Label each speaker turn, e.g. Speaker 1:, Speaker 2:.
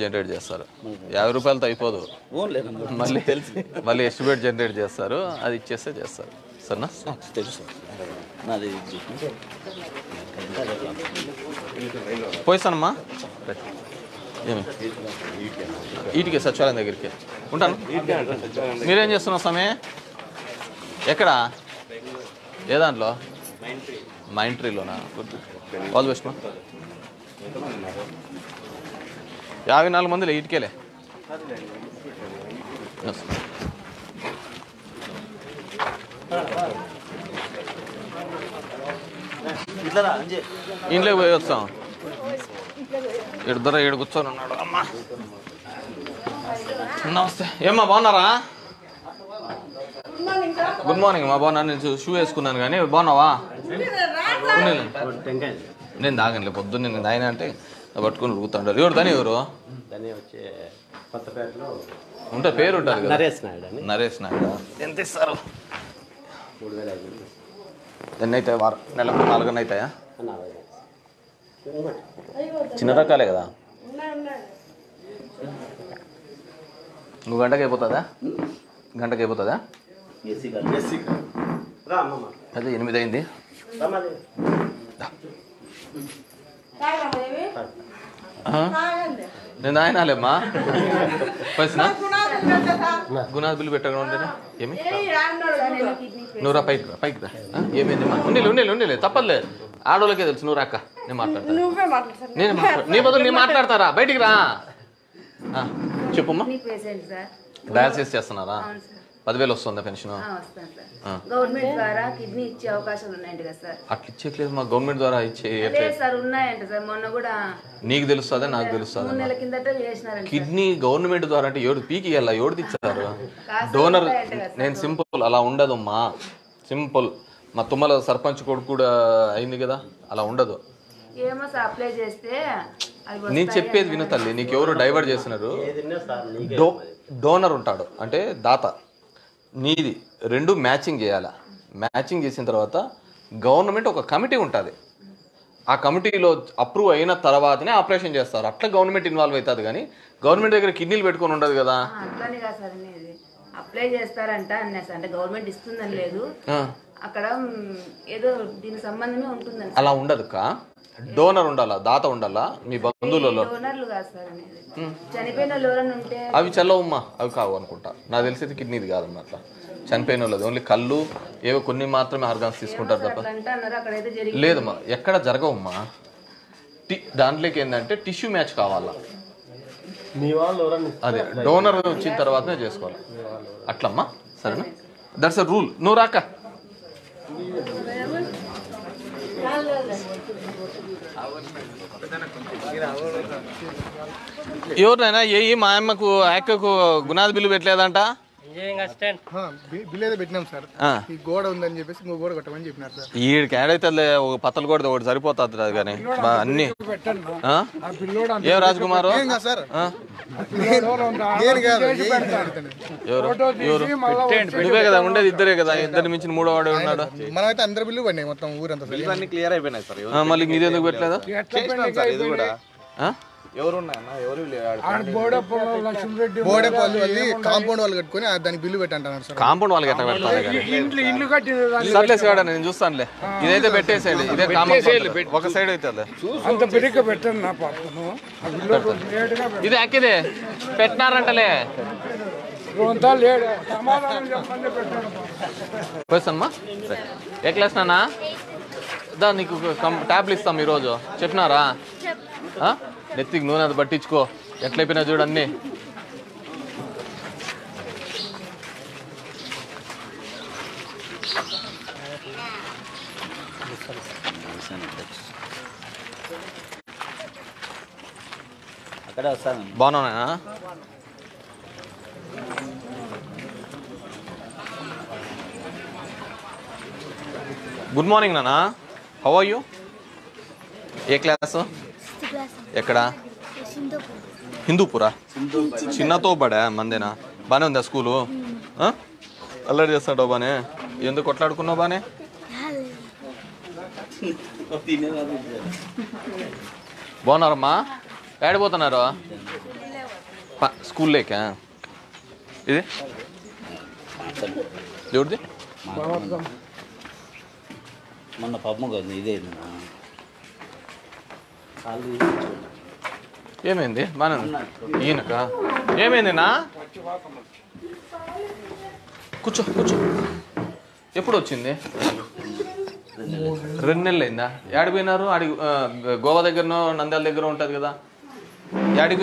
Speaker 1: Generate చేస్తారు. 50 రూపాయలతో అయిపోదు, మళ్ళీ ఎస్టిమేట్ జనరేట్ చేస్తారు, అది ఇచ్చేస్తే చేస్తారు. సరేనా?
Speaker 2: తెలుసు
Speaker 1: పోయిస్తానమ్మా. ఏమి ఈటికే సచివాలయం దగ్గరికి ఉంటాను. మీరేం చేస్తున్నారు సమయం? ఎక్కడ? ఏ దాంట్లో? మైండ్ ట్రీలోనా? ఆల్ ది బెస్ట్ మా. 54 మందిలే ఈటికేలే. ఇంట్లోకి పోయి వస్తాం. ఇద్దరు కూర్చొని ఉన్నాడు. అమ్మా నమస్తే. ఏమ్మా బాగున్నారా? గుడ్ మార్నింగ్ మా. బాగున్నా. నేను షూ వేసుకున్నాను కానీ బాగున్నావా? నేను తాగనులే, పొద్దున్న నేను తాగినా అంటే పట్టుకుని ఉరుకుతాడు. ఎవరు దాని? ఎవరు ఉంటారు? పేరు ఉంటారు కదా, నరేష్ నాయుడు. ఎంత ఇస్తారు? 3,500. ఎన్ని అవుతాయి వారం? నెలకు 4 అవుతాయా? చిన్న రకాలే కదా. నువ్వు గంటకి అయిపోతుందా? అదే 8 అయింది. నేను ఆయనాలేమ్మా. పైసా గుణాది బిల్లు పెట్టగా ఉండేనా? ఏమి నువ్వు రా, పైకి రా. ఏమైందమ్మా? ఉండేలే తప్పదులే, ఆడోళ్ళకే తెలుసు. నువ్వు రాక్క, నేను మాట్లాడతాను. నీ బదులు నేను మాట్లాడతారా? బయటికి రా. చెప్పమ్మా. డయాలసిస్ చేస్తున్నారా? 10,000 వస్తుందా పెన్షన్?
Speaker 3: గవర్నమెంట్ ద్వారా కిడ్నీ ఇచ్చే అవకాశాలు ఉన్నాయంట కదా సార్?
Speaker 1: అట్లా ఇచ్చేట్లేదు మా. గవర్నమెంట్ ద్వారా ఇచ్చే
Speaker 3: సార్ ఉన్నాయంట సార్. మొన్న కూడా
Speaker 1: నీకు తెలుస్తుందా నాకు తెలుస్తుందా?
Speaker 3: 3 నెలల కిందట చేసినారంట.
Speaker 1: కిడ్నీ గవర్నమెంట్ ద్వారా అంటే ఎవడు పీకి వెళ్ళా, ఎవడు ఇచ్చారు? డోనర్. నేను సింపుల్ అలా ఉండదమ్మా, సింపుల్. మా తుమ్మల సర్పంచ్ కొడుకు కూడా అయింది కదా, అలా ఉండదు.
Speaker 3: ఏమో సార్ అప్లై చేస్తే
Speaker 1: నేను చెప్పేది విను తల్లి. నీకు ఎవరు డైవర్ట్ చేస్తున్నారు? డోనర్ ఉంటాడు అంటే దాత. నీది 2 మ్యాచింగ్ చేయాలి. మ్యాచింగ్ చేసిన తర్వాత గవర్నమెంట్ ఒక కమిటీ ఉంటుంది. ఆ కమిటీలో అప్రూవ్ అయిన తర్వాతనే ఆపరేషన్ చేస్తారు. అట్లా గవర్నమెంట్ ఇన్వాల్వ్ అవుతుంది. కానీ గవర్నమెంట్ దగ్గర కిడ్నీలు పెట్టుకొని ఉండదు కదా.
Speaker 3: అట్లానే కాదు సార్ అనేది. అప్లై చేస్తారంట అన్నారు. అంటే గవర్నమెంట్ ఇస్తుందని లేదు, అక్కడ ఏదో దీనికి సంబంధమే ఉంటుందని.
Speaker 1: అలా ఉండదు కా. డోనర్ ఉండాలా, దాత ఉండాలా. మీ బంధువులలో
Speaker 3: డోనర్లు కాదు సార్ అనేది. చనిపోయిన వాళ్ళు ఎవరైనా ఉంటే
Speaker 1: అవి చల్లవమ్మా, అవి కావు అనుకుంటా. నాకు తెలిసేది కిడ్నీది కాదమ్మా. అట్లా చనిపోయిన వాళ్ళది ఓన్లీ కళ్ళు ఏవో కొన్ని మాత్రమే ఆర్గాన్స్ తీసుకుంటారు తప్ప. లేదమ్మా, ఎక్కడ జరగవమ్మా. దాంట్లోకి ఏంటంటే టిష్యూ మ్యాచ్ కావాలా. అదే డోనర్ వచ్చిన తర్వాతనే చేసుకోవాలి. అట్లమ్మా, సరేనా? That's a rule. నువ్వు రాక. ఎవరినైనా మా అమ్మకు అక్కకు గుణాది బిల్లు పెట్టలేదంట.
Speaker 4: బిల్ ఏదో పెట్టినాం సార్. ఈ గోడ ఉందని చెప్పేసి ఇంకో గోడ కట్టమని చెప్పినారు సార్.
Speaker 1: ఈ కేడైతే ఒక పత్తలు కూడా ఒకటి సరిపోతుంది కానీ అన్ని. ఏం రాజ్ కుమార్ నువ్వే కదా ఉండేది? ఇద్దరే కదా, ఇద్దరి మించిన 3వ వాడు ఉన్నాడు.
Speaker 4: మనమైతే అందరి బిల్లు పడినాయి మొత్తం ఊరంతా
Speaker 2: క్లియర్ అయిపోయినాయి సార్.
Speaker 1: మళ్ళీ ఇది ఎందుకు పెట్టలేదు?
Speaker 4: కాంపౌండ్ వాళ్ళు కట్టుకుని దానికి బిల్లు పెట్టంటున్నారు సార్.
Speaker 1: కాంపౌండ్ వాళ్ళకి ఎట్లా పెట్టాలి? సర్లే సార్, నేను చూస్తానులే. ఇదైతే పెట్టేసేయండి. ఇదే కాంపౌండ్ ఒక సైడ్ అయితే ఇది అక్కిదే పెట్టినారంటలే. పోయిస్తానమ్మా. ఏ క్లాస్ నాన్న? దా నీకు ట్యాబ్లు ఇస్తాం ఈరోజు. చెప్పినారా? నెత్తికి నూనె అది పట్టించుకో. ఎట్లయిపోయినా చూడన్నీ.
Speaker 2: అక్కడే వస్తాను.
Speaker 1: బాగున్నా? గుడ్ మార్నింగ్ నాన్న. How are you? ఏ క్లాస్? ఎక్కడ? హిందూపురా. చిన్నతో బడా మందేనా? బాగానే ఉందా స్కూలు? అల్లరి చేస్తాడు బానే? ఎందుకు కొట్లాడుకున్నావు బానే? బాగున్నారమ్మా? ఏడిపోతున్నారు? స్కూల్ లేకా ఇది ఎవరిది?
Speaker 2: మొన్న పప్పు కదా ఇదే
Speaker 1: ఏమైంది? మన ఈయనక ఏమైంది నా? కూర్చో కూర్చో. ఎప్పుడు వచ్చింది? 2 నెలలు అయిందా? ఏడికి పోయినారు? గోవా దగ్గరనో నంద్యాల దగ్గర ఉంటుంది కదా, ఏడికి